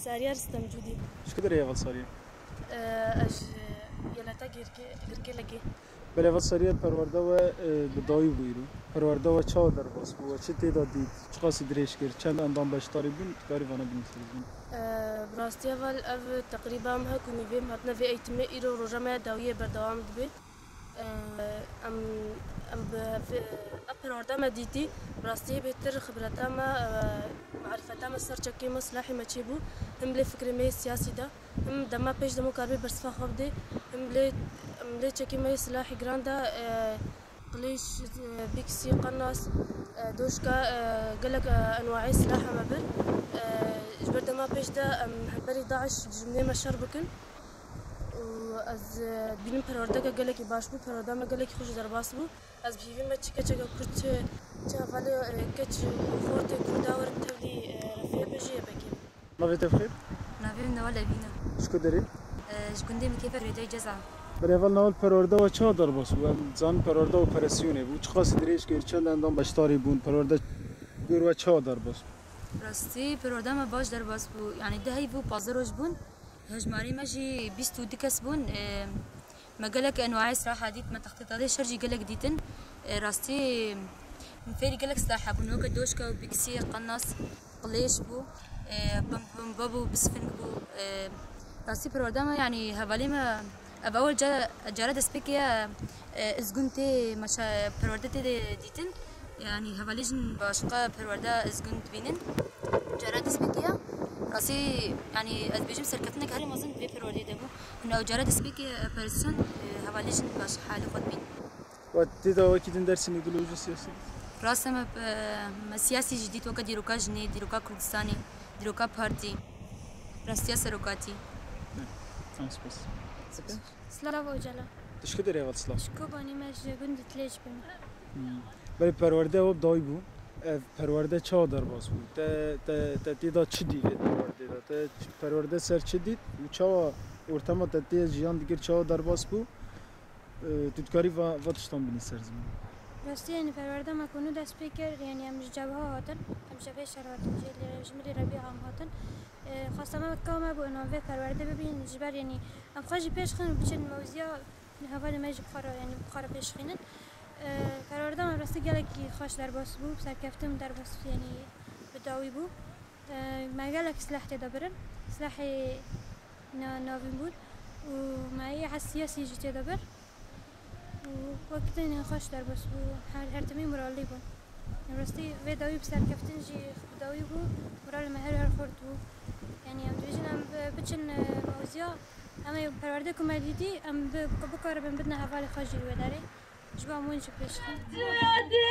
سارية رستم جودي. ايش قدر يا فالسارية؟ اج يلاتا غيركي لقي. بله فالسارية پرورده و بدایی بویرو. پرورده و چه در باس بود؟ چه تعداد دید؟ چه قاسی دریش کرد؟ چند اندام باشتاری بین؟ کاری وانه بینیسیم. براستي اول اف تقريبا ما كوني فيم هاتنا في ايتم ايرو رجمه داويه بردوام دبي ام في ابروردا ما ديتي براستي بيتر خبرت اما معرفت اما سرچكي مصلحي ما تشيبو هم لي فكري مي سياسي دا هم دما بيش دمو كاربي برصفا خبدي هم لي تشكي مي سلاحي جراندا قليش بيكسي قناص دوشكا قالك انواعي سلاح مبر جبرت ما بيش دا بري داعش جمني مشار بكن وأز بينم پرورده قالك باش بو پرورده ما قالك خوش درباس بو از بيفي ما تشكا كرت تشافالي كتش فورت كرداور تولي رفيه بجيه بكي نافي تفخير؟ نافي نوال بينا شكو داري؟ شكوندي مكيفة ريداي جزا برای نوال پرورده و چه در باس و زن پرورده و پرسیونه بود چه خاصی دریش کرد چند اندام باشتاری بون پرورده گور و چه در باس راستی پرورده ما باش در باس بو یعنی دهی بو پازروش بون هجماری ماشي 22 كاس بون ما قالك انواع صراحه ديت ما تخطيط هذا شرجي قالك ديتن راستي من فيري قالك سلاحه بون هوك دوشكا وبيكسي قناص قليش بو بم بابو بسفنج بو راستي پرورده ما يعني هوالي ما اول جارة دسبيكيا ازگونتي مشا پرورده ديتن يعني هواليجن باشقا پرورده ازگونت بينن جارة دسبيكيا راسي يعني از بيجم سركتنا كهري مازن في پرورده دبو انه جارة دسبيكيا پرسن هواليجن باش حال خود بين وتيدا وكيدن درس ايديولوجي سياسي راسا ما سياسي جديد وكا ديروكا جني ديروكا كردستاني ديروكا بارتي راستيا سروكاتي بس سلاف اوجلا ايش قدر يا سلاف شكو باني ماش گند تليج بن برای پرورده و دای بو پرورده چه در باس بود تا تیدا چی دیگه پرورده تا پرورده سر چی دید و چه ارتما تا تی جیان دیگر چه در باس بود تدکاری و تشتان بینی سر زمین راستی يعني پرورده ما كونو دا سبيكر يعني هم جابها هاتن هم شبه شراتن جمري ربيع هم هاتن خاصة ما كما بو انه في پرورده ببين جبر يعني هم خاجي پیش خن بچن موزيا هوال ما يجي بخارا يعني بخارا پیش خينن پرورده ما راستی گلکی خوش در باس بو سرکفتم در باس يعني بداوي بو ما گلک سلاح تدبرن سلاح ناوين بود و ما هي حساسية يجي تدبر ووقتين خوش در باس بو هر تمي مرالي بو راستی في داوي بسرکفتن جي بداوي بو مرال ما هر خورد بو يعني هم دويجن هم بچن موزيا اما پرورده كما ديدي هم بكار بن بدنا هوال خاجي الوداري جبا مون شو بيش عادي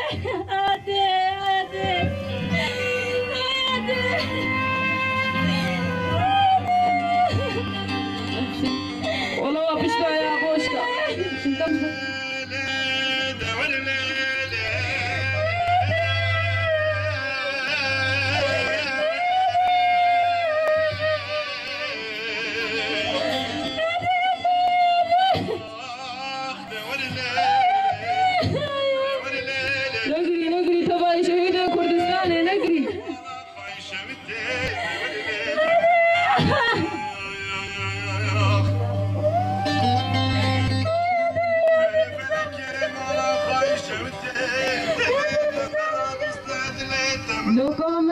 عادي عادي والله وقفش يا بوشكا No comment.